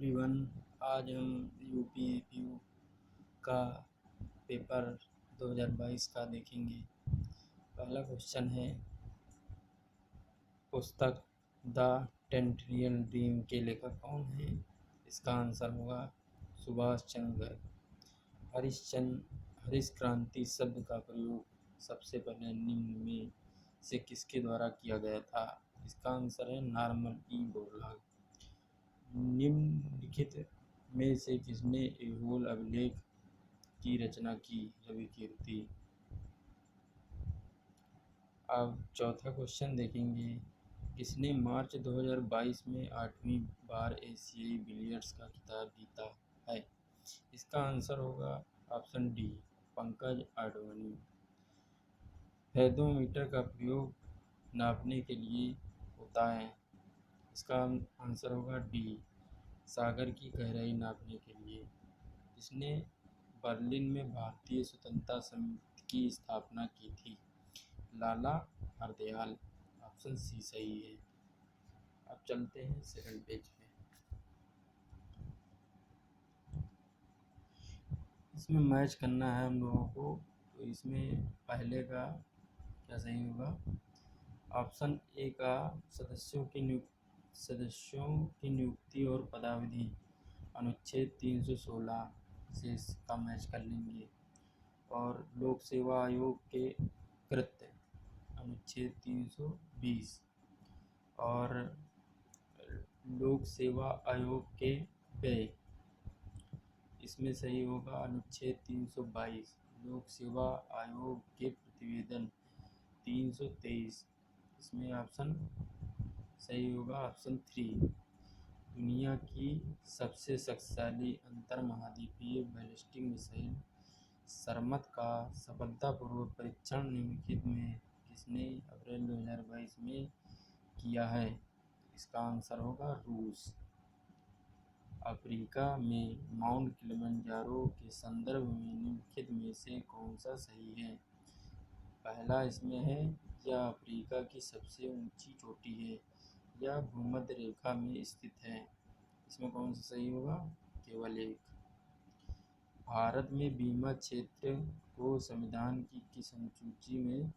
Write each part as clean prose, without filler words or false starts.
Everyone, आज हम यूपीपीयू का पेपर 2022 का देखेंगे। पहला क्वेश्चन है, पुस्तक द 10 ट्रिलियन ड्रीम के लेखक कौन हैं? इसका आंसर होगा सुभाष चंद्र हरिश क्रांति शब्द का प्रयोग सबसे पहले निम्न में से किसके द्वारा किया गया था? इसका आंसर है नॉर्मन ई बोरलॉग। निम्नलिखित में से किसने ऐहोल अभिलेख की रचना की? रविकीर्ति। अब चौथा क्वेश्चन देखेंगे, किसने मार्च 2022 में 8वीं बार एशियाई बिलियर्ड्स का खिताब जीता है? इसका आंसर होगा option D, Pankaj Advani. Fathometer का प्रयोग नापने के लिए होता है। इसका आंसर होगा डी, सागर की गहराई नापने के लिए। जिसने बर्लिन में भारतीय स्वतंत्रता समिति की स्थापना की थी? लाला हरदयाल। ऑप्शन सी सही है। अब चलते हैं सेकंड पेज पे। इसमें मैच करना है हम लोगों को, तो इसमें पहले का क्या सही होगा? ऑप्शन ए का सदस्यों की नियुक्ति और पदावधि अनुच्छेद 316 से इसका मैच कर लेंगे, और लोक सेवा आयोग के कृत्य अनुच्छेद 320, और लोक सेवा आयोग के व्यय, इसमें सही होगा अनुच्छेद 322। लोक सेवा आयोग के प्रतिवेदन 323, इसमें ऑप्शन सही होगा ऑप्शन 3। दुनिया की सबसे शक्तिशाली अंतर्महाद्वीपीय बैलिस्टिक मिसाइल सरमत का सफलतापूर्वक परीक्षण निम्नलिखित में किसने अप्रैल 2022 में किया है? इसका आंसर होगा रूस। अफ्रीका में माउंट किलिमंजारो के संदर्भ में निम्नलिखित में से कौन सा सही है? पहला इसमें है, यह अफ्रीका की सबसे ऊंची चोटी है, यह भूमध्य रेखा में स्थित है। इसमें कौन सा सही होगा? केवल एक। भारत में बीमा क्षेत्र को संविधान की किस अनुसूची में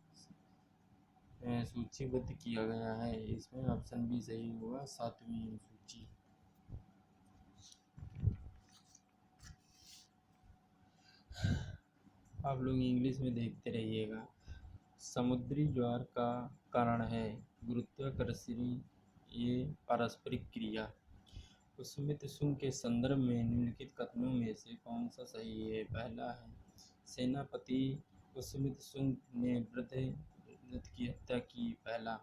सूचीबद्ध किया गया है? इसमें ऑप्शन बी सही होगा, 7वीं अनुसूची। आप लोग इंग्लिश में देखते रहिएगा। समुद्री ज्वार का कारण है गुरुत्वाकर्षण, ये पारस्परिक क्रिया। कुसुमित सुंग के संदर्भ में निम्नलिखित कथनों में से कौन सा सही है? पहला है, सेनापति कुसुमित सुंग ने वृद्ध की हत्या की। पहला।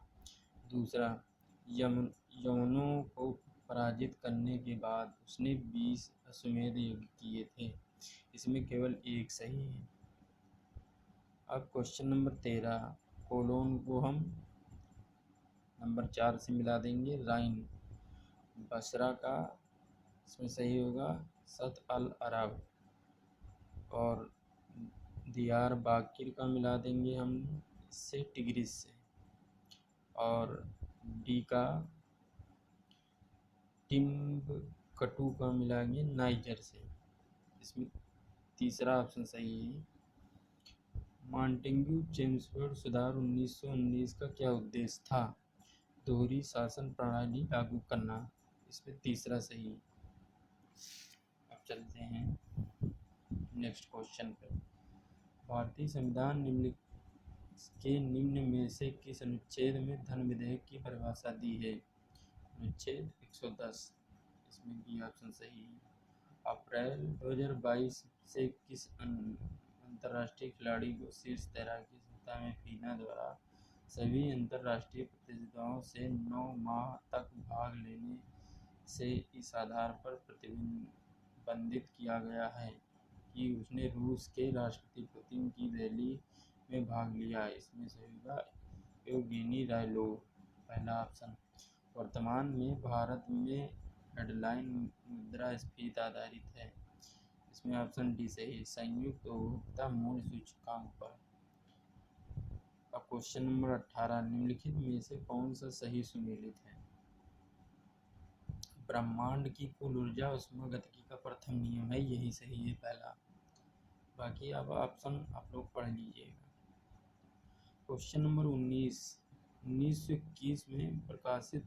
दूसरा, यवनों को पराजित करने के बाद उसने 20 अश्वमेध यज्ञ किए थे। इसमें केवल एक सही है। अब क्वेश्चन नंबर 13, कोलोन को हम नंबर 4 से मिला देंगे। राइन बसरा का इसमें सही होगा सत अल अरब, और दियार बाकिर का मिला देंगे हम इससे टिग्रिस से, और डी का टिम्बकटू का मिलाएंगे नाइजर से। इसमें तीसरा ऑप्शन सही है। मॉन्टेग्यू चेम्सफोर्ड सुधार 1919 का क्या उद्देश्य था? दोहरी शासन प्रणाली लागू करना। इसमें तीसरा सही। अब चलते हैं नेक्स्ट क्वेश्चन पर। भारतीय संविधान निम्न में से किस अनुच्छेद में धन विधेयक की परिभाषा दी है? अनुच्छेद 110, इसमें बी ऑप्शन सही है। अप्रैल 2022 से किस अंतर्राष्ट्रीय खिलाड़ी को शीर्ष तैराकी संस्था में फीना द्वारा सभी अंतर्राष्ट्रीय प्रतियोगिताओं से 9 माह तक भाग लेने से इस आधार पर प्रतिबंधित किया गया है कि उसने रूस के राष्ट्रपति पुतिन की रैली में भाग लिया? इसमें सही होगा एवगेनी रायलोव, पहला ऑप्शन। वर्तमान में भारत में हेडलाइन मुद्रास्फीति आधारित है। इसमें ऑप्शन डी सही, संयुक्त उपभोक्ता मूल्य सूचकांक पर। अब क्वेश्चन नंबर 18, निम्नलिखित में से कौन सा सही सुमेलित है? ब्रह्मांड की कुल ऊर्जा ऊष्मागतिकी का प्रथम नियम है, यही सही है पहला। बाकी अब ऑप्शन आप लोग पढ़ लीजिएगा। क्वेश्चन नंबर 19, 1921 में प्रकाशित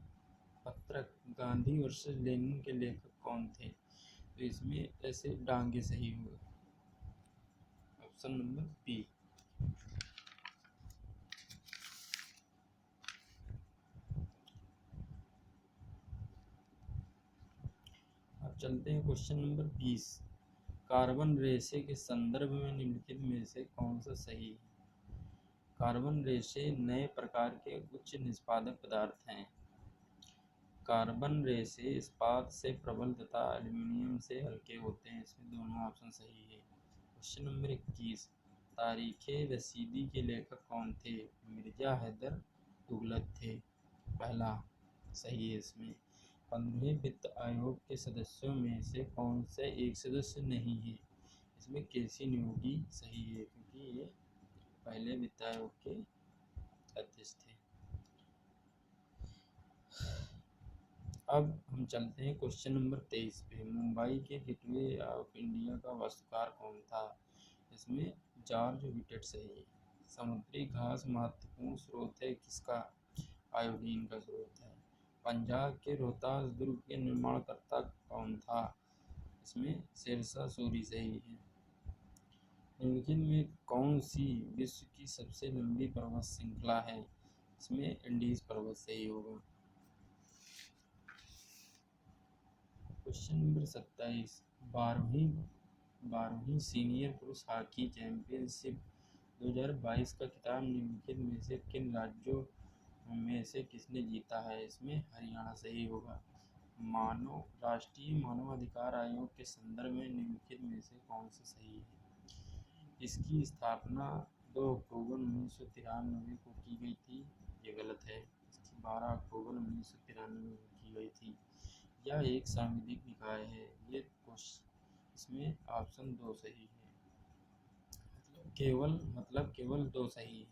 पत्रक गांधी वर्सेस लेनिन के लेखक कौन थे? तो इसमें ऐसे डांगे सही होगा, ऑप्शन नंबर बी। अब चलते हैं क्वेश्चन नंबर 20, कार्बन रेशे के संदर्भ में निम्नलिखित में से कौन सा सही है? कार्बन रेशे नए प्रकार के उच्च निष्पादक पदार्थ हैं। कार्बन रेशे इस्पात से प्रबल तथा एल्यूमीनियम से हल्के होते हैं, इसमें दोनों ऑप्शन सही है। क्वेश्चन नंबर 21, तारीखे रसीदी के लेखक कौन थे? मिर्जा हैदर तुगलक थे, पहला सही है इसमें। 15वें वित्त आयोग के सदस्यों में से कौन से एक सदस्य नहीं है? इसमें केसी न्योगी सही है, क्योंकि ये पहले वित्त आयोग के अध्यक्ष थे। अब हम चलते हैं क्वेश्चन नंबर 23 पे। मुंबई के गेटवे ऑफ इंडिया का वास्तुकार कौन था? इसमें जॉर्ज विटेट सही है। समुद्री घास महत्वपूर्ण स्रोत है किसका? आयोडीन का स्रोत है। पंजाब के रोहतास दुर्ग के निर्माणकर्ता कौन था? इसमें शेरशाह सूरी सही है। निम्नलिखित में कौन सी विश्व की सबसे लंबी पर्वत श्रृंखला है? इसमें इंडीज पर्वत सही होगा। क्वेश्चन नंबर 27, 12वीं सीनियर पुरुष हॉकी चैंपियनशिप 2022 का खिताब निम्नलिखित में से किन राज्यों में से किसने जीता है? इसमें हरियाणा सही होगा। राष्ट्रीय मानवाधिकार आयोग के संदर्भ में निम्नलिखित में से कौन सा सही है? इसकी स्थापना 2 अक्टूबर 1993 को की गई थी, ये गलत है। इसकी 12 अक्टूबर 1993 को की गई थी। यह एक सांविधिक निकाय है, ये इसमें ऑप्शन 2 सही है। केवल 2 सही है।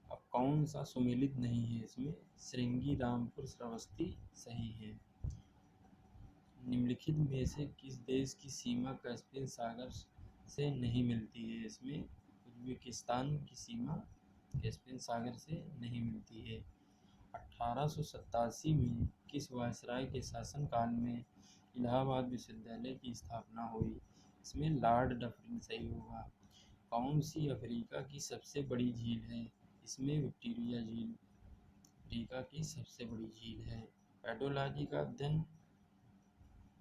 अब कौन सा सुमेलित नहीं है? इसमें श्रृंगी रामपुर श्रावस्ती सही है। निम्नलिखित में से किस देश की सीमा कैस्पियन सागर से नहीं मिलती है? इसमें उज्बेकिस्तान की सीमा कैस्पियन सागर से नहीं मिलती है। 1887 में किस वायसराय के शासनकाल में इलाहाबाद विश्वविद्यालय की स्थापना हुई? इसमें लॉर्ड डफरिन सही होगा। कौन सी अफ्रीका की सबसे बड़ी झील है? इसमें विक्टोरिया झील अफ्रीका की सबसे बड़ी झील है। पेडोलॉजी का अध्ययन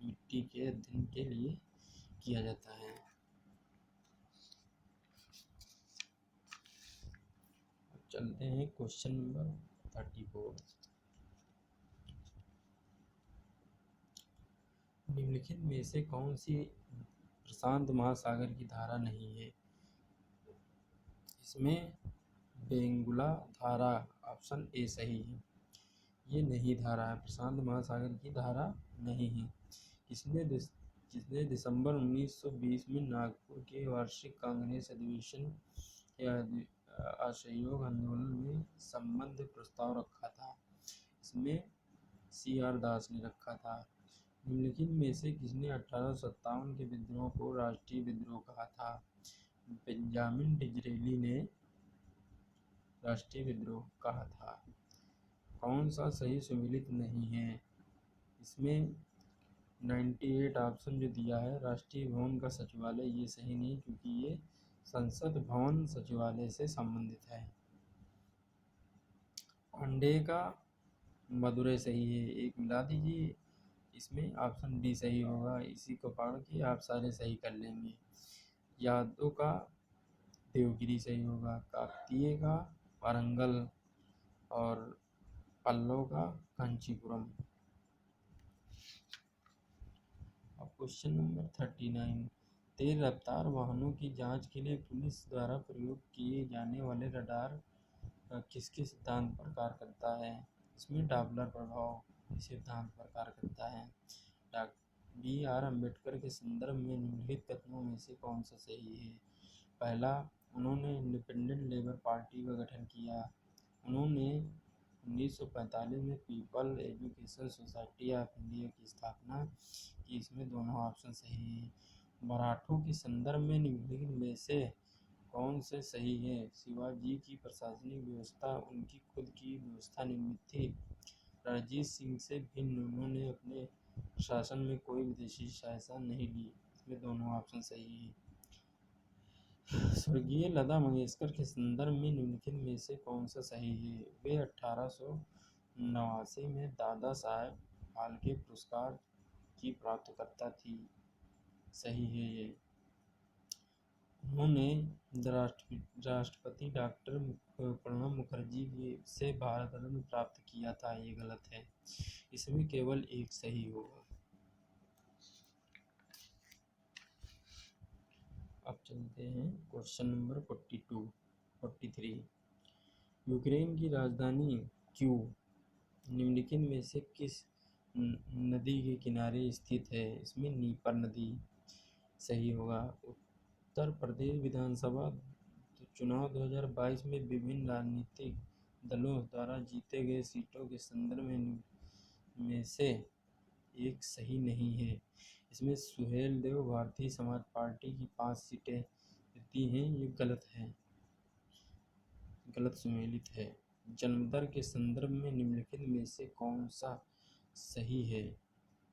मिट्टी के अध्ययन के लिए किया जाता है। चलते हैं क्वेश्चन नंबर 34, निम्नलिखित में से कौन सी प्रशांत महासागर की धारा नहीं है? इसमें बेंगुला धारा, ऑप्शन ए सही है। ये नहीं धारा है, प्रशांत महासागर की धारा नहीं है। किसने दिसंबर 1920 में नागपुर के वार्षिक कांग्रेस अधिवेशन या असहयोग आंदोलन में संबंध प्रस्ताव रखा था? इसमें CR दास ने रखा था। निम्नलिखित में से किसने 1857 के विद्रोह को राष्ट्रीय विद्रोह कहा था? बेंजामिन डिज़रेली ने राष्ट्रीय विद्रोह कहा था। कौन सा सही सुमेलित नहीं है? इसमें 98 ऑप्शन जो दिया है, राष्ट्रीय भवन का सचिवालय, ये सही नहीं, क्योंकि ये संसद भवन सचिवालय से संबंधित है। अंडे का मदुरै सही है, एक मिला दीजिए, इसमें ऑप्शन डी सही होगा। इसी को पढ़ के आप सारे सही कर लेंगे। यादव का देवगिरी सही होगा, काकतीय का वारंगल और पल्लव का कांचीपुरम। अब क्वेश्चन नंबर 39, तेज रफ्तार वाहनों की जांच के लिए पुलिस द्वारा प्रयोग किए जाने वाले रडार किसके सिद्धांत पर कार्य करता है? इसमें डॉपलर प्रभाव सिद्धांत पर कार्य करता है। BR अम्बेडकर के संदर्भ में निम्नलिखित कथनों में से कौन सा सही है? पहला, उन्होंने इंडिपेंडेंट लेबर पार्टी का गठन किया। उन्होंने 1945 में people education society of India की स्थापना की। इसमें दोनों ऑप्शन सही हैं। मराठों के संदर्भ में निम्नलिखित में से कौन से सही है? शिवाजी की प्रशासनिक व्यवस्था उनकी खुद की व्यवस्था निर्मित थी। रणजीत सिंह से भिन्न उन्होंने अपने प्रशासन में कोई विदेशी सहायता नहीं ली। इसमें दोनों ऑप्शन सही हैं। स्वर्गीय लता मंगेशकर के संदर्भ में निम्नलिखित में से कौन सा सही है? वे 1889 में दादा साहेब फाल्के पुरस्कार की प्राप्तकर्ता थी। सही है ये। उन्होंने राष्ट्रपति डॉक्टर प्रणब मुखर्जी से भारत रत्न प्राप्त किया था। ये गलत है। इसमें केवल एक सही होगा। अब चलते हैं क्वेश्चन नंबर 43। यूक्रेन की राजधानी क्यू निम्नलिखित में से किस नदी के किनारे स्थित है? इसमें नीपर नदी सही होगा। उत्तर प्रदेश विधानसभा चुनाव 2022 में विभिन्न राजनीतिक दलों द्वारा जीते गए सीटों के संदर्भ में से एक सही नहीं है। इसमें सुहेल देव भारतीय समाज पार्टी की 5 सीटें जीती हैं। ये गलत सुमेलित है। जन्मदर के संदर्भ में निम्नलिखित में से कौन सा सही है?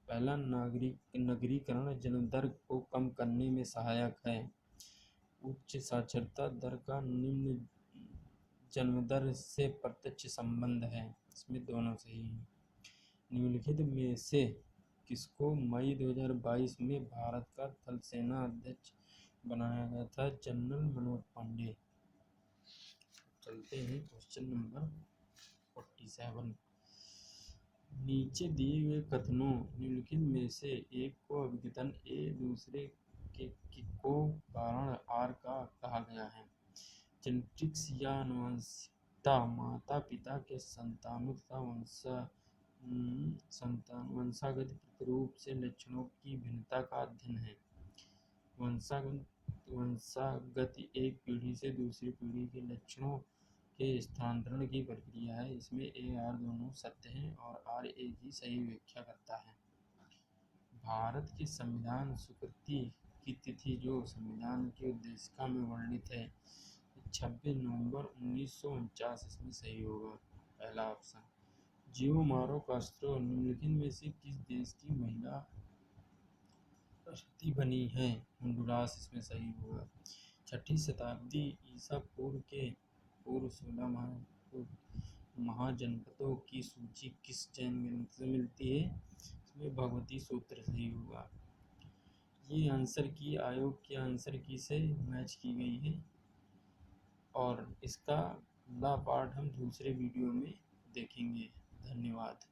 पहला, नगरीकरण जन्मदर को कम करने में सहायक है। उच्च साक्षरता दर का निम्न जन्मदर से प्रत्यक्ष संबंध है। इसमें दोनों सही हैं। निम्नलिखित में से किसको मई 2022 में भारत का थल सेना अध्यक्ष बनाया गया था? जनरल मनोज पांडे। चलते हैं क्वेश्चन नंबर 47। नीचे दिए गए कथनों निम्नलिखित में से एक को अभिकथन ए दूसरे को कारण आर का कहा गया है। जेनेटिक्स या आनुवंशिकता माता पिता के वंशागत प्रतिरूप से लक्षणों की भिन्नता का अध्ययन है। वंशागत एक पीढ़ी से दूसरी पीढ़ी के लक्षणों के स्थानांतरण की प्रक्रिया है। इसमें ए आर दोनों सत्य हैं और आर एक ही सही व्याख्या करता है। भारत के संविधान स्वीकृति की तिथि जो संविधान के उद्देशिका में वर्णित है 26 नवंबर 1949। इसमें सही होगा पहला ऑप्शन। जियोमारो कास्ट्रो निम्नलिखित में से किस देश की महिला राष्ट्रपति बनी है? होंडुरास। इसमें सही होगा। 6ठी शताब्दी ईसा पूर्व के पूर्व 16 महाजनपदों की सूची किस जैन ग्रंथ से मिलती है? इसमें भगवती सूत्र सही होगा। ये आंसर की आयोग के आंसर की से मैच की गई है और इसका अगला पार्ट हम दूसरे वीडियो में देखेंगे। धन्यवाद।